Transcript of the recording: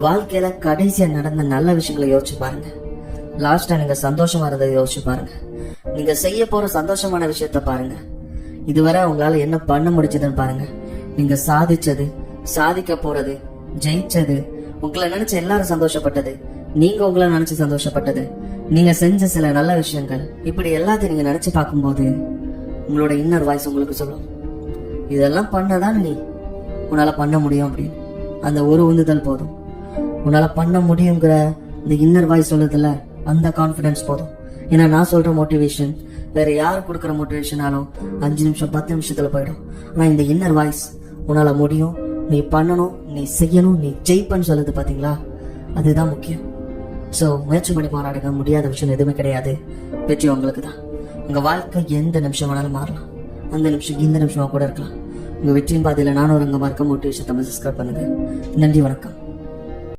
வாழ்க்கையில கடைசியா நடந்த நல்ல விஷயங்களை யோசிச்சு பாருங்க. லாஸ்டா நீங்க சந்தோஷமா இருந்ததை யோசிச்சு பாருங்க. நீங்க செய்ய போற சந்தோஷமான விஷயத்த பாருங்க. இதுவரை உங்களால என்ன பண்ண முடிச்சதுன்னு பாருங்க. நீங்க சாதிச்சது, சாதிக்க போறது, ஜெயிச்சது, உங்களை நினைச்சு எல்லாரும் சந்தோஷப்பட்டது, நீங்க உங்களை நினைச்சு சந்தோஷப்பட்டது, நீங்க செஞ்ச சில நல்ல விஷயங்கள், இப்படி எல்லாத்தையும் நீங்க நினைச்சு பார்க்கும்போது உங்களோட இன்னர் வாய்ஸ் உங்களுக்கு சொல்லும், இதெல்லாம் பண்ணதான் நீ உன்னால பண்ண முடியும் அப்படின்னு. அந்த ஒரு உந்துதல் போதும். உன்னால பண்ண முடியுங்கிற இந்த இன்னர் வாய்ஸ் சொல்லுதுல, அந்த கான்பிடன்ஸ் போதும். ஏன்னா நான் சொல்ற மோட்டிவேஷன் வேற யாரு கொடுக்குற மோட்டிவேஷனாலும் 5 நிமிஷம் 10 நிமிஷத்துல போயிடும். ஆனா இந்த இன்னர் வாய்ஸ் உன்னால முடியும், நீ பண்ணணும், நீ செய்யணும், நீ ஜெயிப்பன்னு சொல்லுது பாத்தீங்களா, அதுதான் முக்கியம். சோ முயற்சி பண்ணி போராடுங்க. முடியாத விஷயம் எதுவுமே கிடையாது. வெற்றி உங்களுக்கு தான். உங்க வாழ்க்கை எந்த நிமிஷம் வேணாலும் மாறலாம். அந்த நிமிஷம் இந்த நிமிஷமா கூட இருக்கலாம். உங்க வெற்றியின் பாதையில நானும் ஒரு அங்கமா இருக்க மோட்டிவேஷன் சப்ஸ்கிரைப் பண்ணுங்க. நன்றி, வணக்கம்.